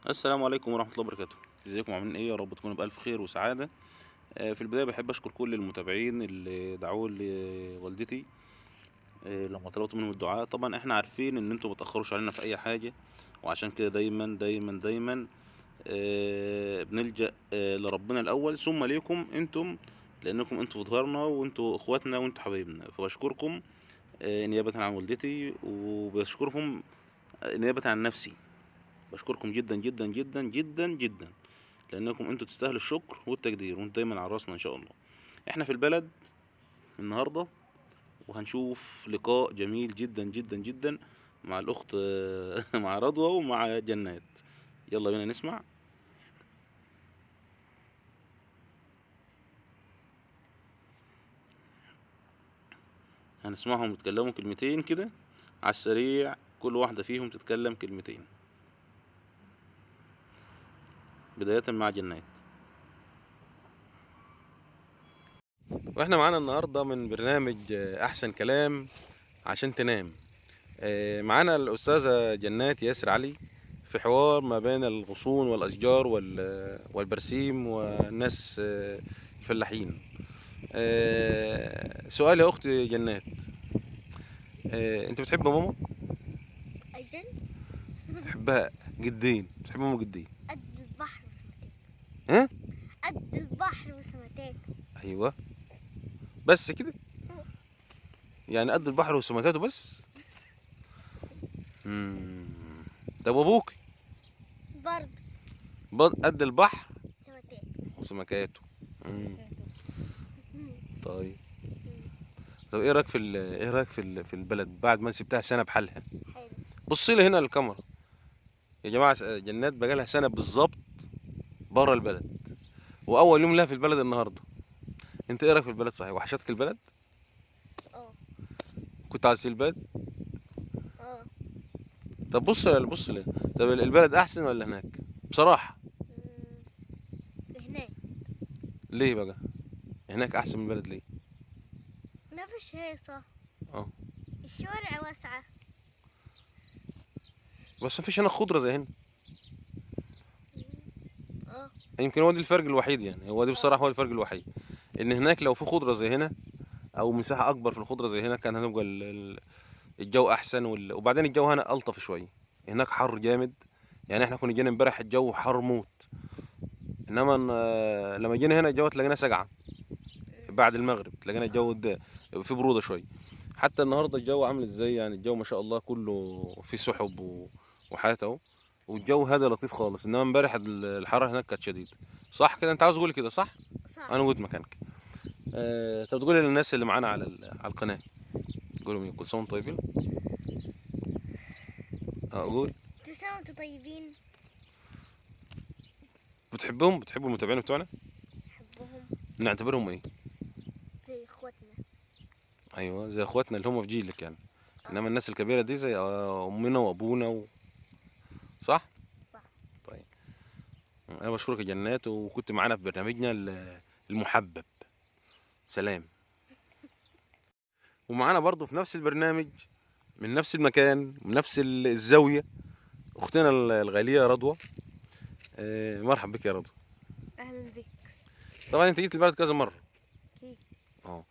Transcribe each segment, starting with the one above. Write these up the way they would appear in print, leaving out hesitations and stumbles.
السلام عليكم ورحمة الله وبركاته. ازيكم عاملين ايه؟ يا رب تكونوا بألف خير وسعادة. في البداية بحب أشكر كل المتابعين اللي دعوا لوالدتي لما طلبت منهم الدعاء. طبعا احنا عارفين ان انتوا متأخروش علينا في أي حاجة، وعشان كده دايما دايما دايما بنلجأ لربنا الأول ثم ليكم انتم، لأنكم انتوا في ظهرنا وانتوا اخواتنا وانتوا حبايبنا. فبشكركم نيابة عن والدتي، وبشكركم نيابة عن نفسي. بشكركم جدا جدا جدا جدا جدا، لانكم انتوا تستاهلوا الشكر والتقدير، وانتوا دايما على راسنا ان شاء الله. احنا في البلد النهارده، وهنشوف لقاء جميل جدا جدا جدا مع الاخت مع رضوى ومع جنات. يلا بينا نسمع. هنسمعهم يتكلموا كلمتين كده على السريع، كل واحدة فيهم تتكلم كلمتين. بداية مع جنات. واحنا معانا النهاردة من برنامج احسن كلام عشان تنام. معانا الأستاذة جنات ياسر علي، في حوار ما بين الغصون والأشجار والبرسيم والناس الفلاحين. سؤال يا أختي جنات، أنت بتحب ماما؟ أجل. بتحبها جدين؟ بتحب ماما جدين؟ قد البحر وسمكته. ها؟ قد البحر وسمكته. أيوه، بس كده؟ يعني قد البحر وسمكاته بس؟ مم. طب وأبوك؟ برضه قد البحر سمكته. وسمكاته. مم. طيب. طب ايه رايك في البلد بعد ما سبتها سنه بحالها؟ حلو. بصي لي هنا للكاميرا يا جماعه. جنات بقى لها سنه بالظبط بره البلد، واول يوم لها في البلد النهارده. انت ايه رايك في البلد؟ صحيح وحشتك البلد؟ اه. كنت عايز تسيب البلد؟ اه. طب بص لي. طب البلد احسن ولا هناك بصراحه؟ هناك. ليه بقى هناك احسن من البلد ليه؟ مفيش هيصة. اه، الشوارع واسعة. بس مفيش هنا خضره زي هنا. اه. يمكن هو دي الفرق الوحيد، يعني هو دي اه. بصراحه هو الفرق الوحيد، ان هناك لو في خضره زي هنا او مساحه اكبر في الخضره زي هنا كان هنبقى الجو احسن، وبعدين الجو هنا الطف شويه. هناك حر جامد، يعني احنا كنا جينا امبارح الجو حر موت، انما لما جينا هنا الجو تلاقينا سقعه. بعد المغرب تلاقينا الجو ده في بروده شويه. حتى النهارده الجو عامل ازاي؟ يعني الجو ما شاء الله كله في سحب وحياة اهو، والجو هذا لطيف خالص. انما امبارح الحراره هناك كانت شديده. صح كده؟ انت عاوز تقول كده صح؟ صح. انا قلت مكانك. طب تقولي للناس اللي معانا على القناه، قولوا مين كل سنه وانتم طيبين. اقول تساوي انتوا طيبين. بتحبوا المتابعين بتوعنا؟ حبهم. نعتبرهم ايه؟ زي اخواتنا. ايوه زي اخواتنا اللي هم في جيلك يعني. اه. انما الناس الكبيره دي زي امنا وابونا صح. صح. طيب، انا بشكرك يا جنات، وكنت معانا في برنامجنا المحبب. سلام. ومعانا برضو في نفس البرنامج، من نفس المكان من نفس الزاويه، اختنا الغاليه رضوى. مرحب بك يا رضوى. اهلا بك. طبعا انت جيت البلد كذا مره. اكيد. اه.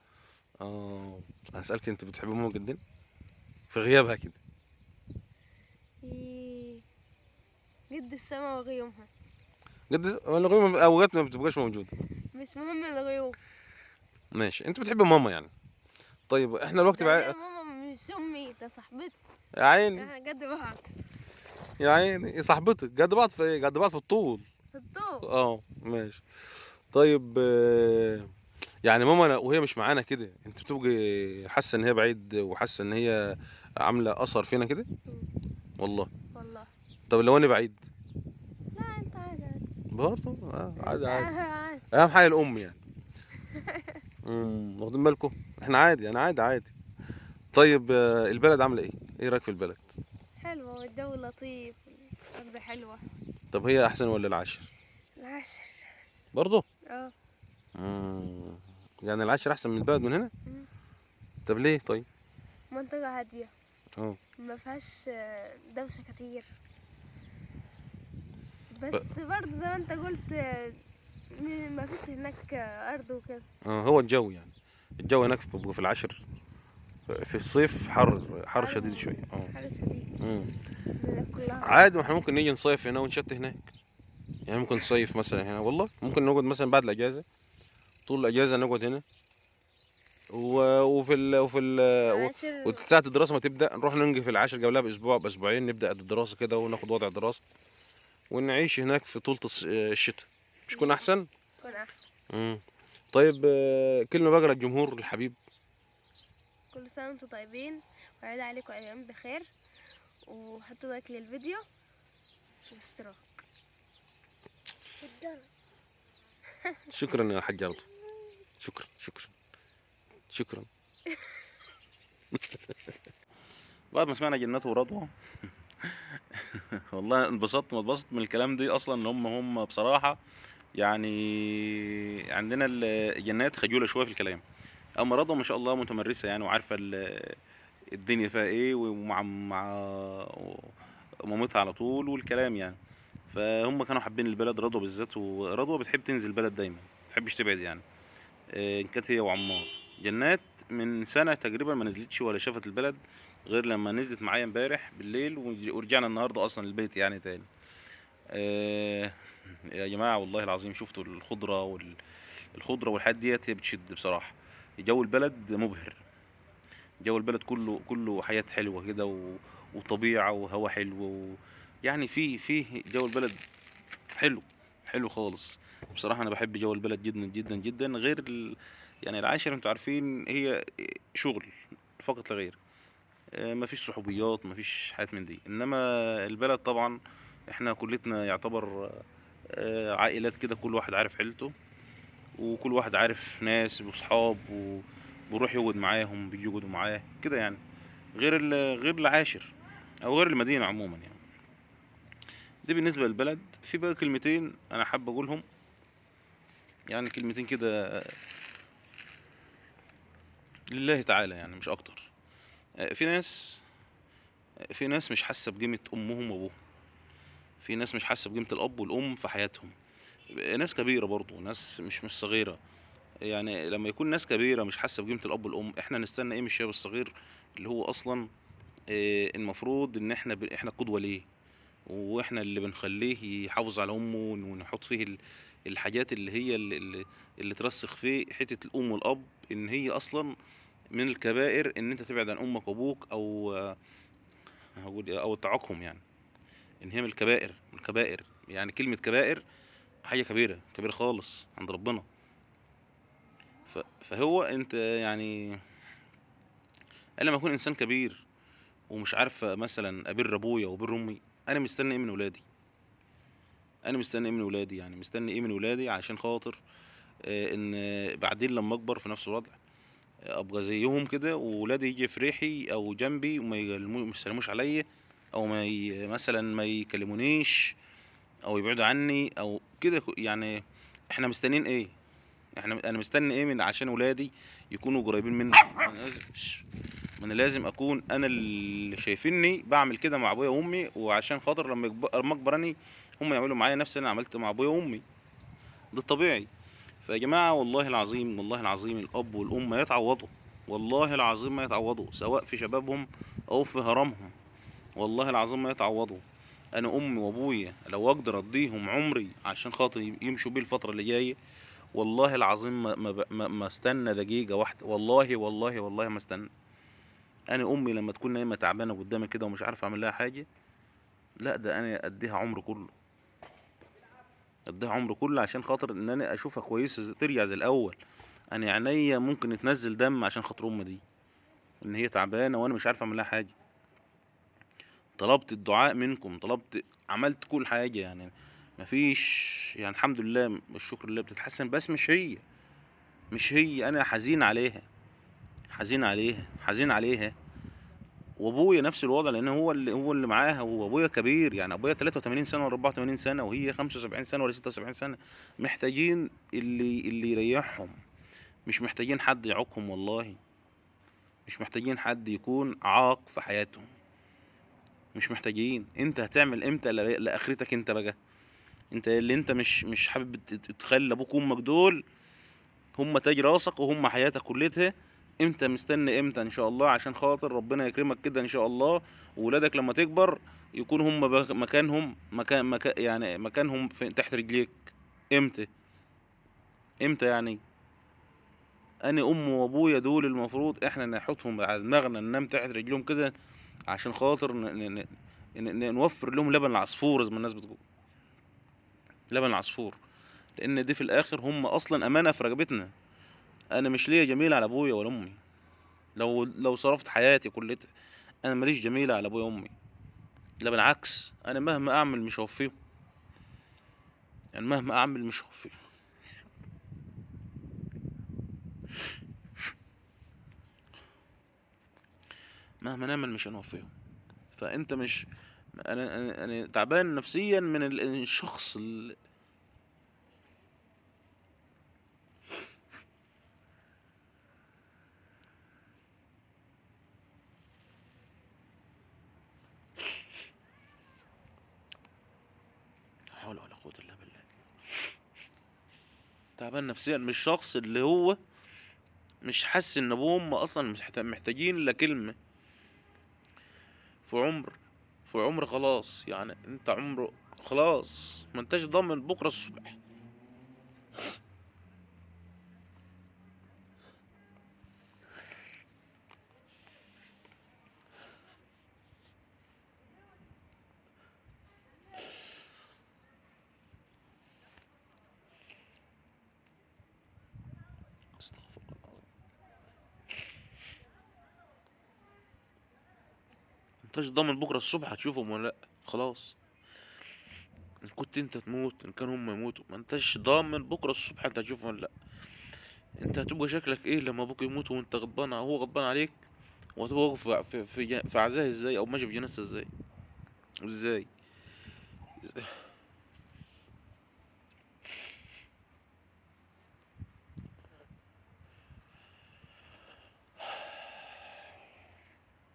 اه. هسألك، انت بتحب ماما جدا في غيابها كده؟ إيه. جد السما وغيومها. قد ولا غيابها اوقات ما بتبقاش موجوده؟ مش مهم الغيوم. ماشي، انت بتحب ماما يعني. طيب احنا الوقت ده بقى. هي ماما مش امي، ده صاحبتي. يا عيني. احنا قد بعض. يا عيني يا صاحبتك، قد بعض في ايه؟ قد بعض في الطول. في الضوء. اه ماشي. طيب يعني ماما وهي مش معانا كده انت بتبقي حاسه ان هي بعيد، وحاسه ان هي عامله اثر فينا كده؟ والله. والله. طب لو انا بعيد؟ لا انت عادي عادي. برضه عادي عادي. عادي. اهم حاجه الام يعني. واخدين بالكم؟ احنا عادي، انا عادي عادي. طيب البلد عامله ايه؟ ايه رايك في البلد؟ حلوة والجو لطيف. الأرض حلوة. طب هي احسن ولا العاشر؟ العشر. برضه. اه. مم. يعني العاشر احسن من البلد من هنا؟ مم. طب ليه طيب؟ منطقة هادية. اه. ما فيهاش دوشة كتير. بس برضه زي ما انت قلت ما فيش هناك ارض وكده. هو الجو يعني، الجو هناك بيبقى في العاشر في الصيف حر شديد شويه. حاجة شديد. مم. كلها عادي، ما احنا ممكن نيجي نصيف هنا ونشت هناك. يعني ممكن نصيف مثلا هنا، والله ممكن نقعد مثلا بعد الاجازه، طول الاجازه نقعد هنا، عاشر. وساعة الدراسة ما تبدأ نروح ننجي في العاشر قبلها بأسبوع بأسبوعين، نبدأ الدراسة كده وناخد وضع الدراسة ونعيش هناك في طول الشتاء. مش يكون أحسن؟ يكون احسن. مم. طيب، كلمة بقى للجمهور الحبيب. كل سنة وانتم طيبين، وعيد عليكم ايام بخير، وحطوا لايك للفيديو واشتراك والجرس. شكرا يا حاج رضا، شكرا شكرا شكرا. بعد ما سمعنا جنات ورضوى والله انبسطت، ما اتبسطت من الكلام دي اصلا، ان هم بصراحه يعني عندنا الجنات خجوله شويه في الكلام. اما رضوى ما شاء الله متمرسه يعني، وعارفه الدنيا فيها ايه، ومع مامتها على طول والكلام يعني. فهم كانوا حابين البلد، رضوى بالذات، ورضوى بتحب تنزل البلد دايما، ما بتحبش تبعد يعني. إن كانت هي وعمار. جنات من سنة تقريبا ما نزلتش ولا شافت البلد، غير لما نزلت معايا امبارح بالليل، ورجعنا النهارده اصلا البيت يعني تاني. آه، يا جماعة والله العظيم شفتوا الخضرة الخضرة والحاجات ديت، هي بتشد بصراحة. جو البلد مبهر، جو البلد كله حياة حلوة كده، وطبيعة وهواء حلو، يعني في جو البلد حلو، حلو خالص. بصراحة أنا بحب جو البلد جدا جدا جدا، غير يعني العاشر أنتوا عارفين هي شغل فقط لا غير. مفيش صحوبيات، مفيش حاجات من دي، إنما البلد طبعا إحنا كلتنا يعتبر عائلات كده، كل واحد عارف عيلته، وكل واحد عارف ناس وصحاب، وبيروح يقعد معاهم، بيجي يقعدوا معاه كده يعني. غير العاشر، أو غير المدينة عموما يعني. دي بالنسبة للبلد. في بقى كلمتين أنا حابب أقولهم، يعني كلمتين كده لله تعالى يعني، مش اكتر. في ناس مش حاسه بقيمه امهم وابوهم، في ناس مش حاسه بقيمه الاب والام في حياتهم. ناس كبيره برضو، ناس مش صغيره. يعني لما يكون ناس كبيره مش حاسه بقيمه الاب والام، احنا نستنى ايه من الشباب الصغير اللي هو اصلا المفروض ان احنا قدوه ليه، واحنا اللي بنخليه يحافظ على امه، ونحط فيه الحاجات اللي هي اللي ترسخ فيه حته الام والاب، ان هي اصلا من الكبائر ان انت تبعد عن امك وابوك، او هقول إيه، او تعاقهم يعني. ان هي من الكبائر، من الكبائر يعني. كلمة كبائر حاجة كبيرة، كبيرة خالص عند ربنا. فهو انت يعني، انا لما اكون انسان كبير ومش عارف مثلا ابر ابويا وابر امي، انا مستني ايه من ولادي؟ انا مستني ايه من ولادي؟ يعني مستني ايه من ولادي عشان خاطر ان بعدين لما اكبر في نفس الوضع ابقى زيهم كده، وولادي يجي في ريحي او جنبي وما ما يسلموش عليا، او مثلا ما يكلمونيش، او يبعدوا عني او كده يعني. احنا مستنيين ايه؟ انا مستني ايه من عشان ولادي يكونوا قريبين مني؟ ما انا لازم اكون انا اللي شايفيني بعمل كده مع ابويا وامي، وعشان خاطر لما اكبر اني هم يعملوا معايا نفس اللي انا عملت مع ابويا وامي. ده الطبيعي. فيا جماعه والله العظيم، والله العظيم الاب والام ما يتعوضوا، والله العظيم ما يتعوضوا، سواء في شبابهم او في هرمهم، والله العظيم ما يتعوضوا. انا امي وابويا لو اقدر اديهم عمري عشان خاطر يمشوا بيه الفتره اللي جايه، والله العظيم ما استنى دقيقه واحده، والله والله والله ما استنى. انا امي لما تكون نايمه تعبانه قدامي كده ومش عارف اعمل لها حاجه، لا ده انا اديها عمري كله، اديها عمري كله عشان خاطر ان انا اشوفها كويسه ترجع زي الاول. انا عينيا ممكن تنزل دم عشان خاطر امي دي، ان هي تعبانه وانا مش عارف اعمل لها حاجه. طلبت الدعاء منكم، عملت كل حاجه يعني. مفيش يعني، الحمد لله الشكر لله بتتحسن، بس مش هي انا حزين عليها، حزين عليها، حزين عليها. وابويا نفس الوضع، لان هو اللي معاها، وابويا كبير يعني، ابويا 83 سنه ولا 84 سنه، وهي 75 سنه ولا 76 سنه. محتاجين اللي يريحهم، مش محتاجين حد يعوقهم والله، مش محتاجين حد يكون عاق في حياتهم، مش محتاجين. انت هتعمل امتى لاخرتك انت بقى؟ انت اللي انت مش حابب تخلي ابوك وامك دول هم تاج راسك وهم حياتك كلها. انت مستني امتى ان شاء الله عشان خاطر ربنا يكرمك كده ان شاء الله، وولادك لما تكبر يكون هم مكانهم مكان يعني مكانهم في تحت رجليك؟ امتى؟ امتى يعني؟ انا امي وابويا دول المفروض احنا نحطهم على دماغنا ننام تحت رجلهم كده، عشان خاطر نوفر لهم لبن العصفور زي ما الناس بتقول، لبن العصفور. لان دي في الاخر هم اصلا امانه في رقبتنا. انا مش ليا جميل على ابويا ولا امي. لو صرفت حياتي كلها، انا ماليش جميله على ابويا وامي. لا بالعكس، انا مهما اعمل مش هوفيهم. يعني مهما اعمل مش هوفيهم. مهما نعمل مش هنوفيهم. فانت مش، انا تعبان نفسيا من الشخص لا حول ولا قوه الا بالله. تعبان نفسيا من الشخص اللي هو مش حاسس ان ابوه وامه اصلا مش محتاجين الا كلمه في عمر، في عمر خلاص. يعني انت عمره خلاص ما انتش ضامن بكره الصبح. استغفر الله العظيم. انتش ضامن بكره الصبح هتشوفهم ولا لا. خلاص، ان كنت انت تموت ان كان هم يموتوا، ما انتش ضامن بكره الصبح انت هتشوفهم ولا لا. انت هتبقى شكلك ايه لما ابوك يموت وانت غضبان، هو غضبان عليك؟ وهتبقى واقف في عزاه ازاي، او ماشي في جنازته ازاي؟ ازاي؟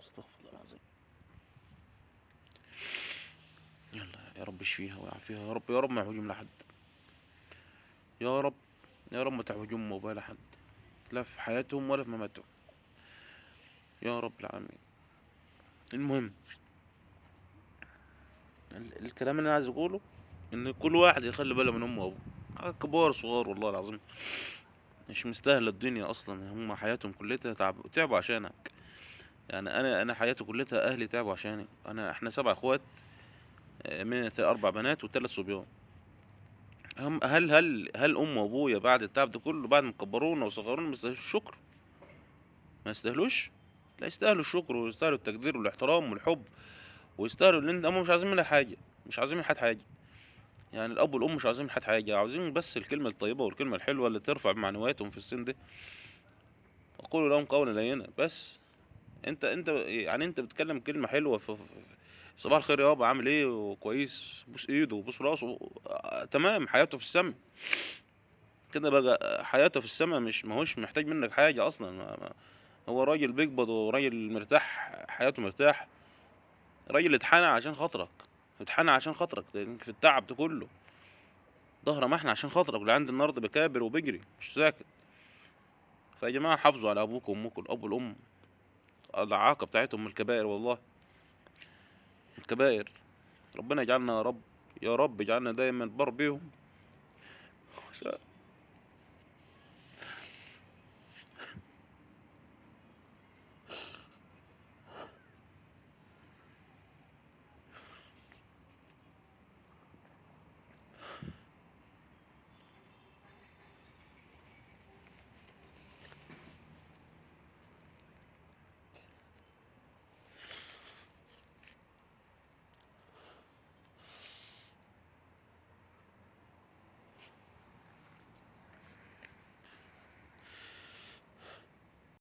استغفر الله العظيم. يلا يا رب اشفيها ويعافيها يا رب، يا رب ما يحوجهم لحد. يا رب، يا رب ما تحوجهم وبال لحد، لا في حياتهم ولا في مماتهم، يا رب العالمين. المهم، الكلام اللي انا عايز اقوله ان كل واحد يخلي باله من امه وابوه، كبار صغار والله العظيم. مش مستاهله الدنيا اصلا، هم حياتهم كلها تعبوا عشانك. يعني انا حياتي كلها اهلي تعبوا عشاني. احنا 7 اخوات، من 4 بنات وثلاث صبيان. هل ام وابويا بعد التعب ده كله، بعد ما كبرونا وصغرونا، ما يستاهلوش الشكر؟ ما يستاهلوش؟ لا، يستاهلوا الشكر ويستاهلوا التقدير والاحترام والحب، ويستاهلوا ان هم مش عايزين منك حاجه، مش عايزين من حد حاجه. يعني الاب والام مش عايزين من حد حاجه، عاوزين بس الكلمه الطيبه والكلمه الحلوه اللي ترفع معنوياتهم في السن ده. وقولوا لهم قولا لينا بس. انت يعني انت بتتكلم كلمه حلوه صباح الخير يابا، عامل ايه وكويس، بوس ايده وبوس راسه، تمام، حياته في السما كده بقى. حياته في السما، مش ماهوش محتاج منك حاجه اصلا. هو راجل بيقبض وراجل مرتاح، حياته مرتاح. راجل اتحنى عشان خاطرك، اتحنى عشان خاطرك في التعب ده كله. ظهره محنى عشان خاطرك، اللي عند النهارده بكابر وبيجري مش ساكت. فيا جماعه حافظوا على ابوكم وامكم، الاب والام العاقه بتاعتهم من الكبائر والله، الكبائر. ربنا يجعلنا يا رب، يا رب اجعلنا دايما بر بيهم.